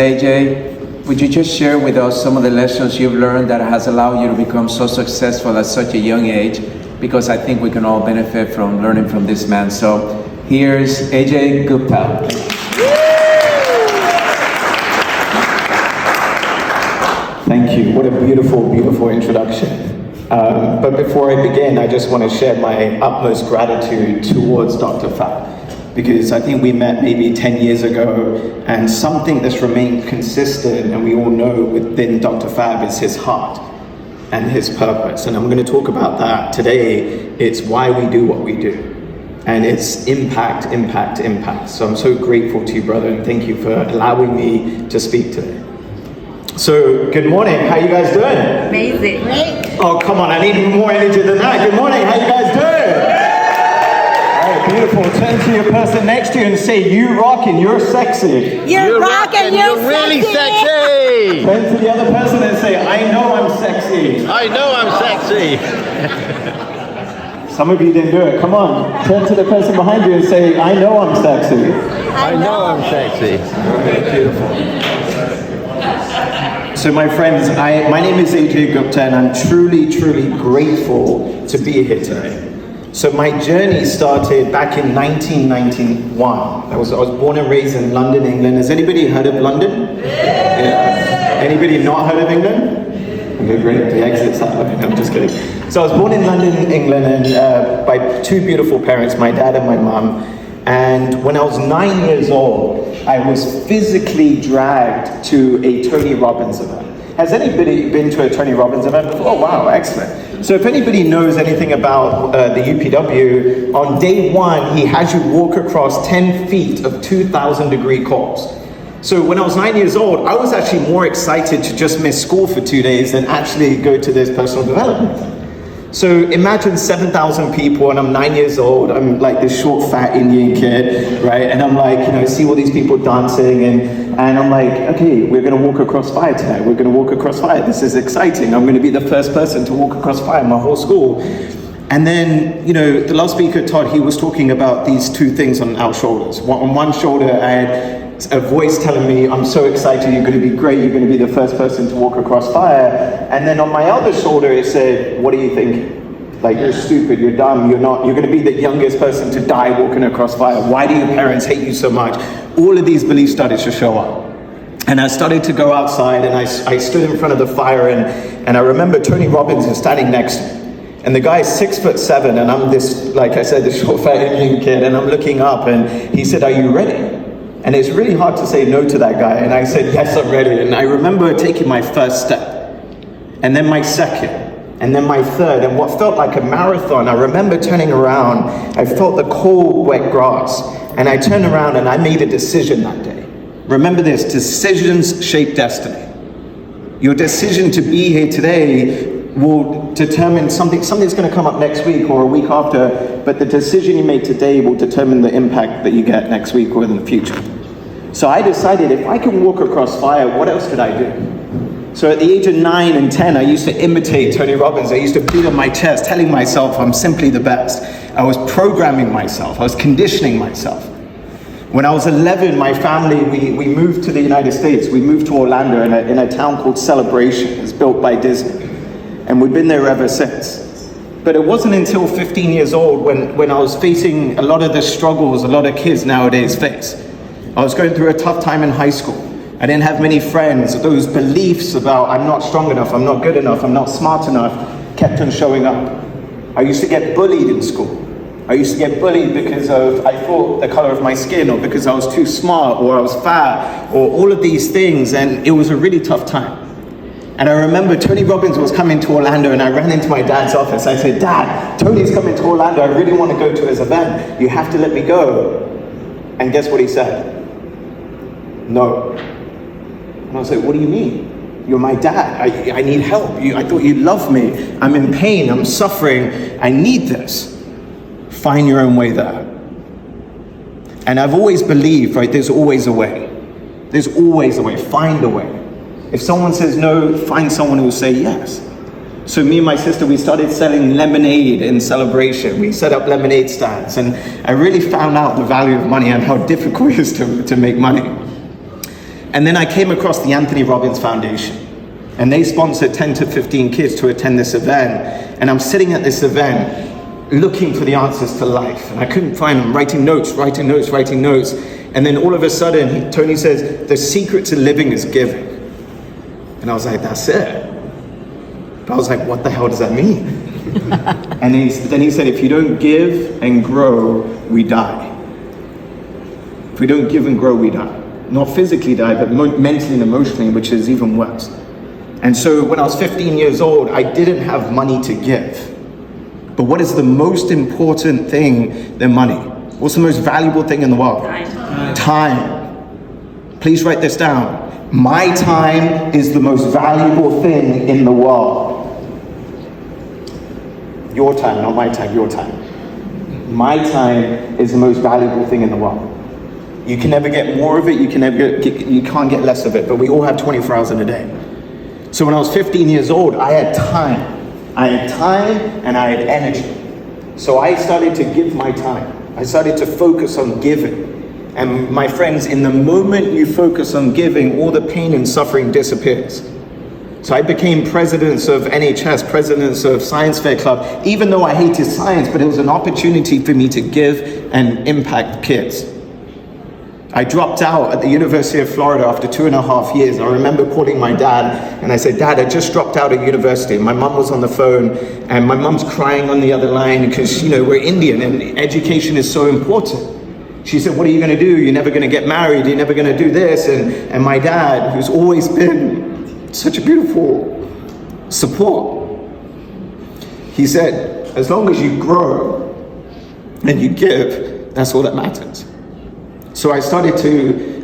AJ, would you just share with us some of the lessons you've learned that has allowed you to become so successful at such a young age? Because I think we can all benefit from learning from this man. So here's Ajay Gupta. Thank you. What a beautiful, beautiful introduction. But before I begin, I just want to share my utmost gratitude towards Dr. Fab, because I think we met maybe 10 years ago, and something that's remained consistent, and we all know within Dr. Fab, is his heart and his purpose. And I'm going to talk about that today. It's why we do what we do. And it's impact, impact, impact. So I'm so grateful to you, brother, and thank you for allowing me to speak today. So, good morning. How you guys doing? Amazing. Great. Oh, come on. I need more energy than that. Good morning. How you guys doing? All right, beautiful. Turn to your person next to you and say, you rockin', you're sexy. You're rocking, you're really sexy. Turn to the other person and say, I know I'm sexy. I know I'm sexy. Some of you didn't do it. Come on. Turn to the person behind you and say, I know I'm sexy. I know I'm sexy. Beautiful. So my friends, my name is Ajay Gupta, and I'm truly, truly grateful to be here today. So my journey started back in 1991. I was born and raised in London, England. Has anybody heard of London? Yeah. Anybody not heard of England? Okay, great. The exit's that way. I'm just kidding. So I was born in London, England, and by two beautiful parents, my dad and my mum. And when I was 9 years old, I was physically dragged to a Tony Robbins event. Has anybody been to a Tony Robbins event before? Oh, wow, excellent. So if anybody knows anything about the UPW, on day one, he has you walk across 10 feet of 2,000-degree coals. So when I was 9 years old, I was actually more excited to just miss school for 2 days than actually go to this personal development thing. So imagine 7,000 people, and I'm 9 years old. I'm like this short, fat Indian kid, right? And I'm like, see all these people dancing, and I'm like, okay, we're gonna walk across fire tonight. We're gonna walk across fire. This is exciting. I'm gonna be the first person to walk across fire in my whole school. And then, the last speaker, Todd, he was talking about these two things on our shoulders. On one shoulder, I had a voice telling me, I'm so excited, you're going to be great, you're going to be the first person to walk across fire. And then on my other shoulder, it said, what are you thinking? Like, you're stupid, you're dumb, you're going to be the youngest person to die walking across fire. Why do your parents hate you so much? All of these beliefs started to show up. And I started to go outside, and I stood in front of the fire, and I remember Tony Robbins is standing next to me. And the guy is 6'7", and I'm this, like I said, this short, fat Indian kid, and I'm looking up, and he said, are you ready? And it's really hard to say no to that guy. And I said, yes, I'm ready. And I remember taking my first step, and then my second, and then my third. And what felt like a marathon, I remember turning around, I felt the cold, wet grass. And I turned around and I made a decision that day. Remember this, decisions shape destiny. Your decision to be here today will determine something's going to come up next week or a week after, but the decision you make today will determine the impact that you get next week or in the future. So I decided, if I can walk across fire, what else could I do? So at the age of 9 and 10, I used to imitate Tony Robbins. I used to beat on my chest, telling myself I'm simply the best. I was programming myself. I was conditioning myself. When I was 11, my family, we moved to the United States. We moved to Orlando in a town called Celebration. It's built by Disney. And we've been there ever since. But it wasn't until 15 years old when I was facing a lot of the struggles a lot of kids nowadays face. I was going through a tough time in high school. I didn't have many friends. Those beliefs about I'm not strong enough, I'm not good enough, I'm not smart enough kept on showing up. I used to get bullied in school. I used to get bullied because I thought the color of my skin, or because I was too smart, or I was fat, or all of these things, and it was a really tough time. And I remember Tony Robbins was coming to Orlando, and I ran into my dad's office. I said, Dad, Tony's coming to Orlando. I really want to go to his event. You have to let me go. And guess what he said? No. And I was like, what do you mean? You're my dad. I need help. I thought you loved me. I'm in pain. I'm suffering. I need this. Find your own way there. And I've always believed, right, there's always a way. There's always a way. Find a way. If someone says no, find someone who will say yes. So me and my sister, we started selling lemonade in Celebration. We set up lemonade stands, and I really found out the value of money and how difficult it is to make money. And then I came across the Anthony Robbins Foundation, and they sponsored 10 to 15 kids to attend this event. And I'm sitting at this event looking for the answers to life, and I couldn't find them, writing notes. And then all of a sudden, Tony says, the secret to living is giving. And I was like, that's it. But I was like, what the hell does that mean? And then he said, if you don't give and grow, we die. If we don't give and grow, we die. Not physically die, but mentally and emotionally, which is even worse. And so when I was 15 years old, I didn't have money to give. But what is the most important thing than money? What's the most valuable thing in the world? Time. Please write this down. My time is the most valuable thing in the world. Your time, not my time, your time. My time is the most valuable thing in the world. You can never get more of it, you can't get less of it, but we all have 24 hours in a day. So when I was 15 years old, I had time. I had time and I had energy. So I started to give my time. I started to focus on giving. And my friends, in the moment you focus on giving, all the pain and suffering disappears. So I became presidents of NHS, presidents of Science Fair Club, even though I hated science, but it was an opportunity for me to give and impact kids. I dropped out at the University of Florida after 2.5 years. I remember calling my dad and I said, Dad, I just dropped out of university. My mum was on the phone and my mum's crying on the other line because, we're Indian and education is so important. She said, what are you going to do? You're never going to get married. You're never going to do this. And my dad, who's always been such a beautiful support, he said, as long as you grow and you give, that's all that matters. So I started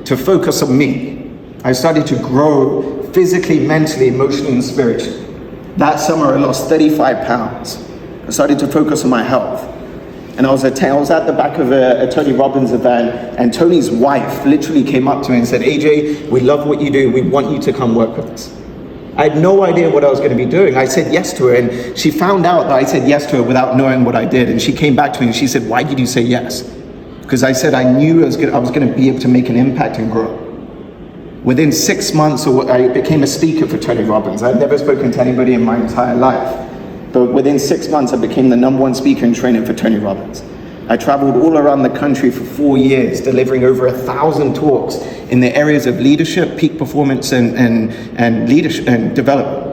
to focus on me. I started to grow physically, mentally, emotionally, and spiritually. That summer I lost 35 pounds. I started to focus on my health. And I was at the back of a Tony Robbins event, and Tony's wife literally came up to me and said, AJ, we love what you do. We want you to come work with us. I had no idea what I was going to be doing. I said yes to her, and she found out that I said yes to her without knowing what I did. And she came back to me and she said, why did you say yes? Because I said I knew I was going to be able to make an impact and grow. Within 6 months, I became a speaker for Tony Robbins. I'd never spoken to anybody in my entire life. But within 6 months, I became the #1 speaker and trainer for Tony Robbins. I traveled all around the country for 4 years, delivering over 1,000 talks in the areas of leadership, peak performance, and leadership and development.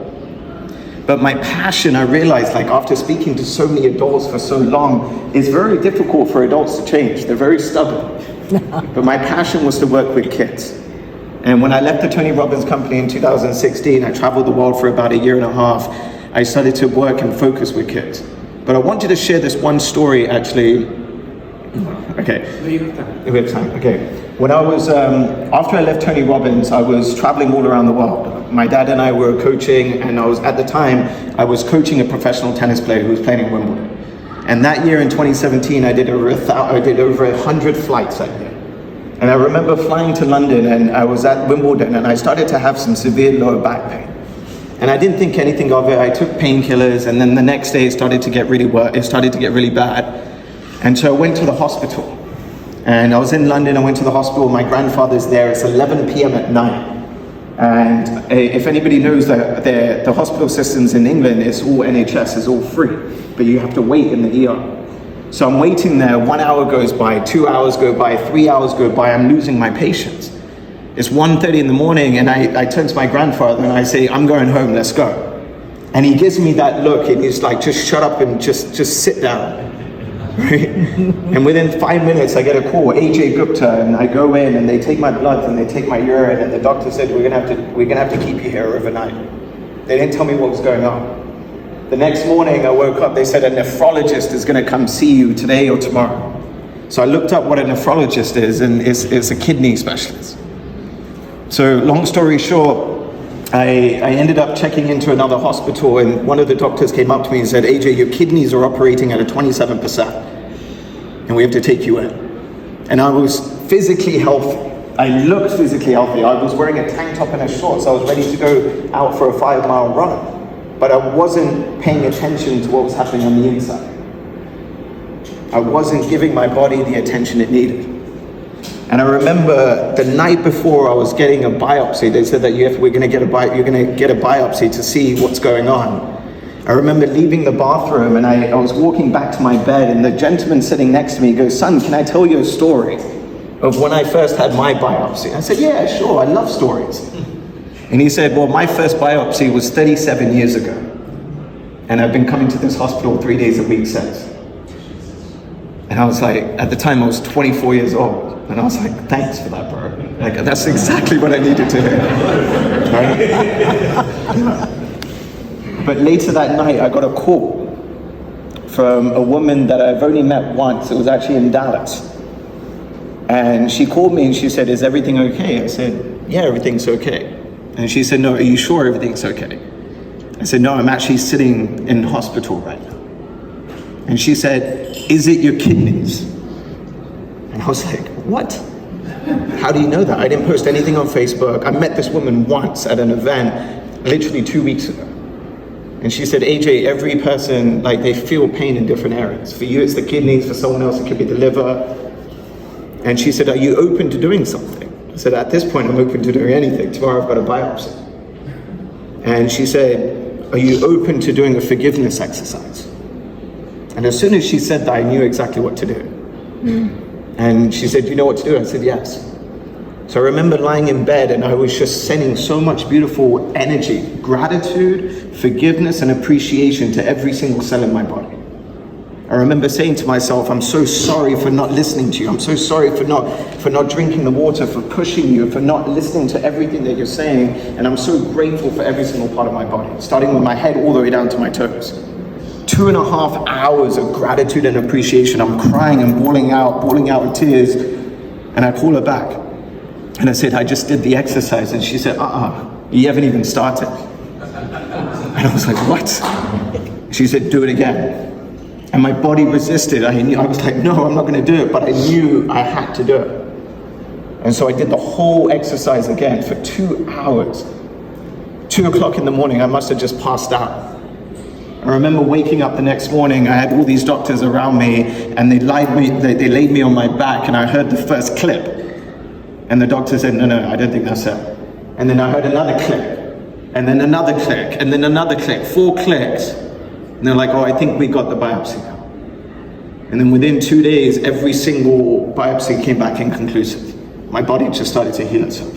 But my passion, I realized, after speaking to so many adults for so long, it's very difficult for adults to change. They're very stubborn. But my passion was to work with kids. And when I left the Tony Robbins company in 2016, I traveled the world for about 1.5 years. I started to work and focus with kids. But I wanted to share this one story, actually. Okay. We have time. Okay. When I was, after I left Tony Robbins, I was traveling all around the world. My dad and I were coaching, and at the time, I was coaching a professional tennis player who was playing in Wimbledon. And that year in 2017, I did over 100 flights that year. And I remember flying to London, and I was at Wimbledon, and I started to have some severe lower back pain. And I didn't think anything of it. I took painkillers, and then the next day it started to get really bad. And so I went to the hospital. And I was in London, I went to the hospital, my grandfather's there, it's 11 p.m. at night. And if anybody knows that the hospital systems in England, it's all NHS, it's all free, but you have to wait in the ER. So I'm waiting there, 1 hour goes by, 2 hours go by, 3 hours go by, I'm losing my patience. It's 1:30 in the morning, and I turn to my grandfather and I say, I'm going home, let's go. And he gives me that look, and he's like, just shut up and just sit down. Right? And within 5 minutes, I get a call, Ajay Gupta, and I go in, and they take my blood and they take my urine, and the doctor said, we're gonna have to keep you here overnight. They didn't tell me what was going on. The next morning, I woke up, they said a nephrologist is gonna come see you today or tomorrow. So I looked up what a nephrologist is, and it's a kidney specialist. So long story short, I ended up checking into another hospital, and one of the doctors came up to me and said, AJ, your kidneys are operating at a 27%, and we have to take you in. And I was physically healthy. I looked physically healthy. I was wearing a tank top and a shorts. I was ready to go out for a 5-mile run, but I wasn't paying attention to what was happening on the inside. I wasn't giving my body the attention it needed. And I remember the night before I was getting a biopsy, they said that you're going to get a biopsy to see what's going on. I remember leaving the bathroom and I was walking back to my bed, and the gentleman sitting next to me goes, "Son, can I tell you a story of when I first had my biopsy?" I said, "Yeah, sure, I love stories." And he said, "Well, my first biopsy was 37 years ago. And I've been coming to this hospital 3 days a week since." And I was like, at the time I was 24 years old. And I was like, "Thanks for that, bro. Like, that's exactly what I needed to hear." Right? But later that night, I got a call from a woman that I've only met once. It was actually in Dallas. And she called me and she said, "Is everything okay?" I said, "Yeah, everything's okay." And she said, "No, are you sure everything's okay?" I said, "No, I'm actually sitting in hospital right now." And she said, "Is it your kidneys?" And I was like, "What? How do you know that? I didn't post anything on Facebook. I met this woman once at an event, literally 2 weeks ago." And she said, "AJ, every person, like, they feel pain in different areas. For you, it's the kidneys. For someone else, it could be the liver." And she said, "Are you open to doing something?" I said, "At this point, I'm open to doing anything. Tomorrow, I've got a biopsy." And she said, "Are you open to doing a forgiveness exercise?" And as soon as she said that, I knew exactly what to do. And she said, "Do you know what to do?" I said, "Yes." So I remember lying in bed and I was just sending so much beautiful energy, gratitude, forgiveness, and appreciation to every single cell in my body. I remember saying to myself, "I'm so sorry for not listening to you. I'm so sorry for not drinking the water, for pushing you, for not listening to everything that you're saying. And I'm so grateful for every single part of my body, starting with my head all the way down to my toes." 2.5 hours of gratitude and appreciation. I'm crying and bawling out in tears. And I call her back. And I said, "I just did the exercise." And she said, "You haven't even started." And I was like, "What?" She said, "Do it again." And my body resisted. I was like, "No, I'm not going to do it." But I knew I had to do it. And so I did the whole exercise again for 2 hours. 2 o'clock in the morning, I must have just passed out. I remember waking up the next morning. I had all these doctors around me, and they laid me on my back, and I heard the first clip. And the doctor said, no, I don't think that's it. And then I heard another click, and then another click, and then another click, 4 clicks. And they're like, "Oh, I think we got the biopsy now." And then within 2 days, every single biopsy came back inconclusive. My body just started to heal itself.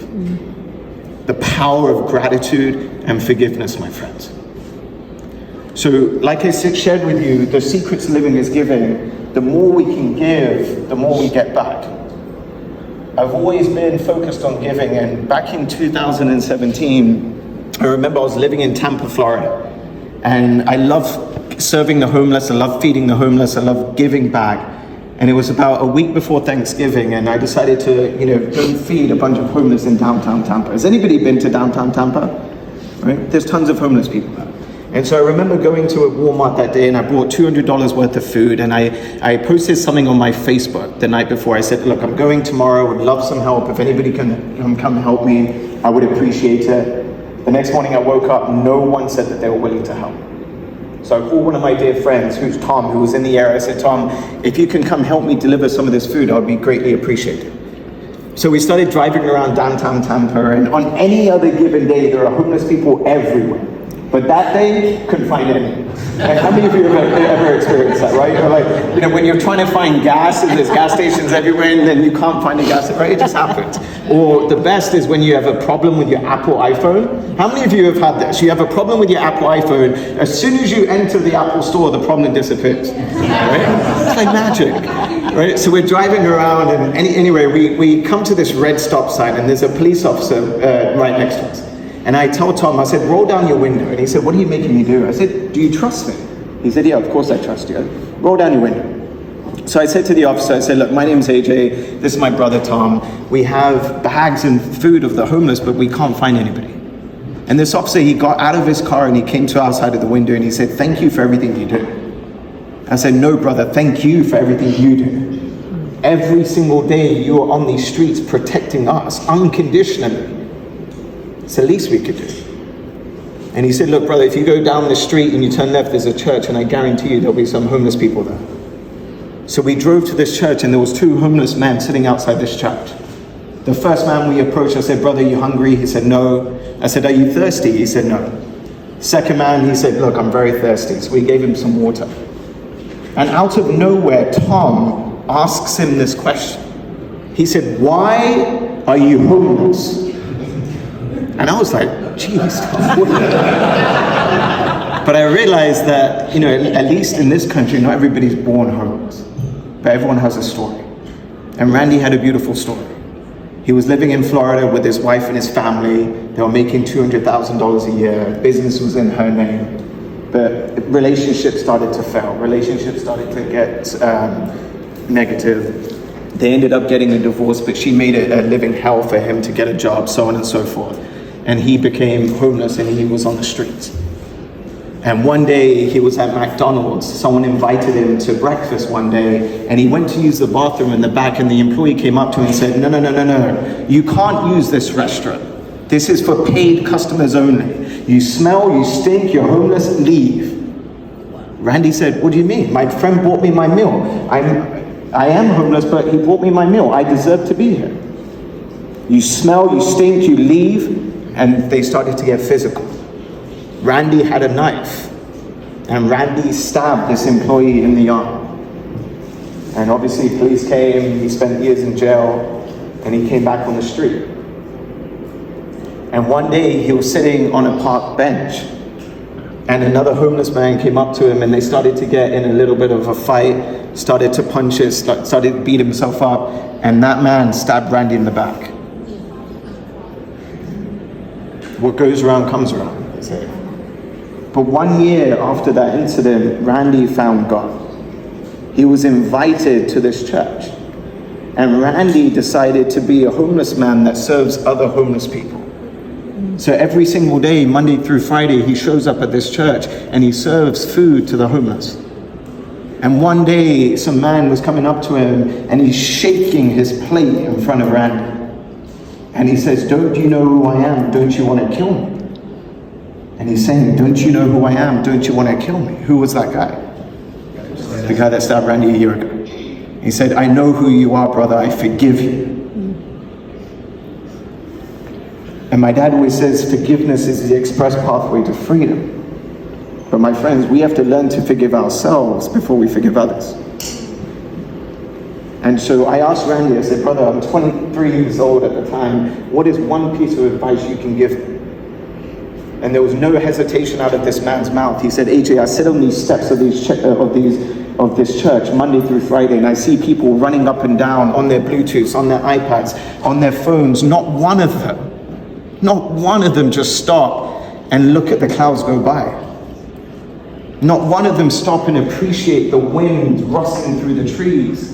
The power of gratitude and forgiveness, my friends. So, like I shared with you, the secret to living is giving. The more we can give, the more we get back. I've always been focused on giving, and back in 2017, I remember I was living in Tampa, Florida, and I love serving the homeless, I love feeding the homeless, I love giving back. And it was about a week before Thanksgiving, and I decided to, go feed a bunch of homeless in downtown Tampa. Has anybody been to downtown Tampa? Right? There's tons of homeless people there. And so I remember going to a Walmart that day, and I bought $200 worth of food, and I posted something on my Facebook the night before. I said, "Look, I'm going tomorrow, would love some help. If anybody can come help me, I would appreciate it." The next morning I woke up, no one said that they were willing to help. So I called one of my dear friends, who's Tom, who was in the area. I said, "Tom, if you can come help me deliver some of this food, I would be greatly appreciated." So we started driving around downtown Tampa, and on any other given day, there are homeless people everywhere. But that day, couldn't find any. And how many of you have ever experienced that, right? You're like, when you're trying to find gas and there's gas stations everywhere and then you can't find a gas, right? It just happens. Or the best is when you have a problem with your Apple iPhone. How many of you have had this? You have a problem with your Apple iPhone. As soon as you enter the Apple store, the problem disappears, right? It's like magic, right? So we're driving around, and anyway, we come to this red stop sign, and there's a police officer right next to us. And I told Tom, I said, "Roll down your window." And he said, "What are you making me do?" I said, "Do you trust me?" He said, "Yeah, of course I trust you." "Roll down your window." So I said to the officer, I said, "Look, my name's AJ. This is my brother Tom. We have bags and food of the homeless, but we can't find anybody." And this officer, he got out of his car and he came to our side of the window and he said, "Thank you for everything you do." I said, "No, brother, thank you for everything you do. Every single day you are on these streets protecting us unconditionally. It's the least we could do." And he said, "Look, brother, if you go down the street and you turn left, there's a church, and I guarantee you there'll be some homeless people there." So we drove to this church, and there was 2 homeless men sitting outside this church. The first man we approached, I said, brother, you hungry? He said, no. I said, are you thirsty? He said, no. Second man, he said, look, I'm very thirsty. So we gave him some water. And out of nowhere, Tom asks him this question. He said, why are you homeless? And I was like, geez. But I realized that, at least in this country, not everybody's born homeless, but everyone has a story. And Randy had a beautiful story. He was living in Florida with his wife and his family. They were making $200,000 a year. Business was in her name. But relationships started to fail. Relationships started to get negative. They ended up getting a divorce, but she made it a living hell for him to get a job, so on and so forth. And he became homeless and he was on the streets. And one day he was at McDonald's. Someone invited him to breakfast one day and he went to use the bathroom in the back and the employee came up to him and said, no, you can't use this restaurant. This is for paid customers only. You smell, you stink, you're homeless, leave. Randy said, what do you mean? My friend bought me my meal. I am homeless, but he bought me my meal. I deserve to be here. You smell, you stink, you leave. And they started to get physical. Randy had a knife, and Randy stabbed this employee in the arm. And obviously police came, he spent years in jail, and he came back on the street. And one day he was sitting on a park bench, and another homeless man came up to him, and they started to get in a little bit of a fight, started to punch it, started to beat himself up, and that man stabbed Randy in the back. What goes around comes around, they say. But 1 year after that incident, Randy found God. He was invited to this church. And Randy decided to be a homeless man that serves other homeless people. So every single day, Monday through Friday, he shows up at this church and he serves food to the homeless. And one day, some man was coming up to him and he's shaking his plate in front of Randy. And he says, don't you know who I am? Don't you want to kill me? And he's saying, don't you know who I am? Don't you want to kill me? Who was that guy? The guy that stabbed Randy a year ago. He said, I know who you are, brother. I forgive you. And my dad always says, forgiveness is the express pathway to freedom. But my friends, we have to learn to forgive ourselves before we forgive others. And so I asked Randy, I said, brother, I'm 23 years old at the time. What is one piece of advice you can give me? And there was no hesitation out of this man's mouth. He said, AJ, I sit on these steps of this church Monday through Friday, and I see people running up and down on their Bluetooths, on their iPads, on their phones. Not one of them just stop and look at the clouds go by. Not one of them stop and appreciate the wind rustling through the trees.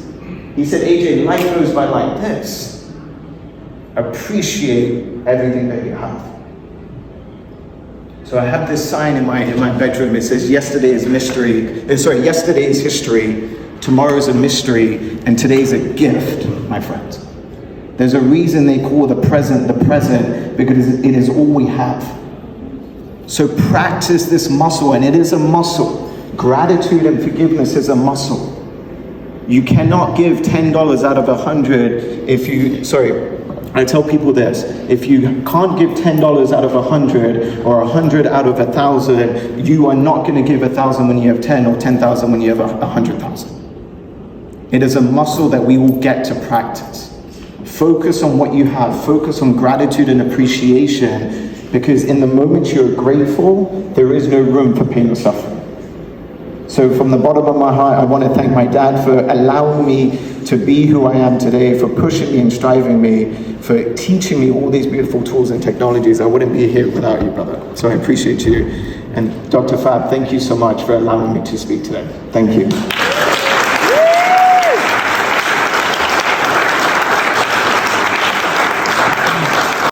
He said, AJ, life goes by like this. Appreciate everything that you have. So I have this sign in my bedroom. It says, yesterday is history, tomorrow's a mystery, and today's a gift, my friends. There's a reason they call the present, because it is all we have. So practice this muscle, and it is a muscle. Gratitude and forgiveness is a muscle. You cannot give $10 out of 100 I tell people this, if you can't give $10 out of 100 or 100 out of 1,000, you are not going to give 1,000 when you have 10 or 10,000 when you have 100,000. It is a muscle that we will get to practice. Focus on what you have, focus on gratitude and appreciation, because in the moment you're grateful, there is no room for pain or suffering. So from the bottom of my heart, I want to thank my dad for allowing me to be who I am today, for pushing me and striving me, for teaching me all these beautiful tools and technologies. I wouldn't be here without you, brother. So I appreciate you. And Dr. Fab, thank you so much for allowing me to speak today. Thank you.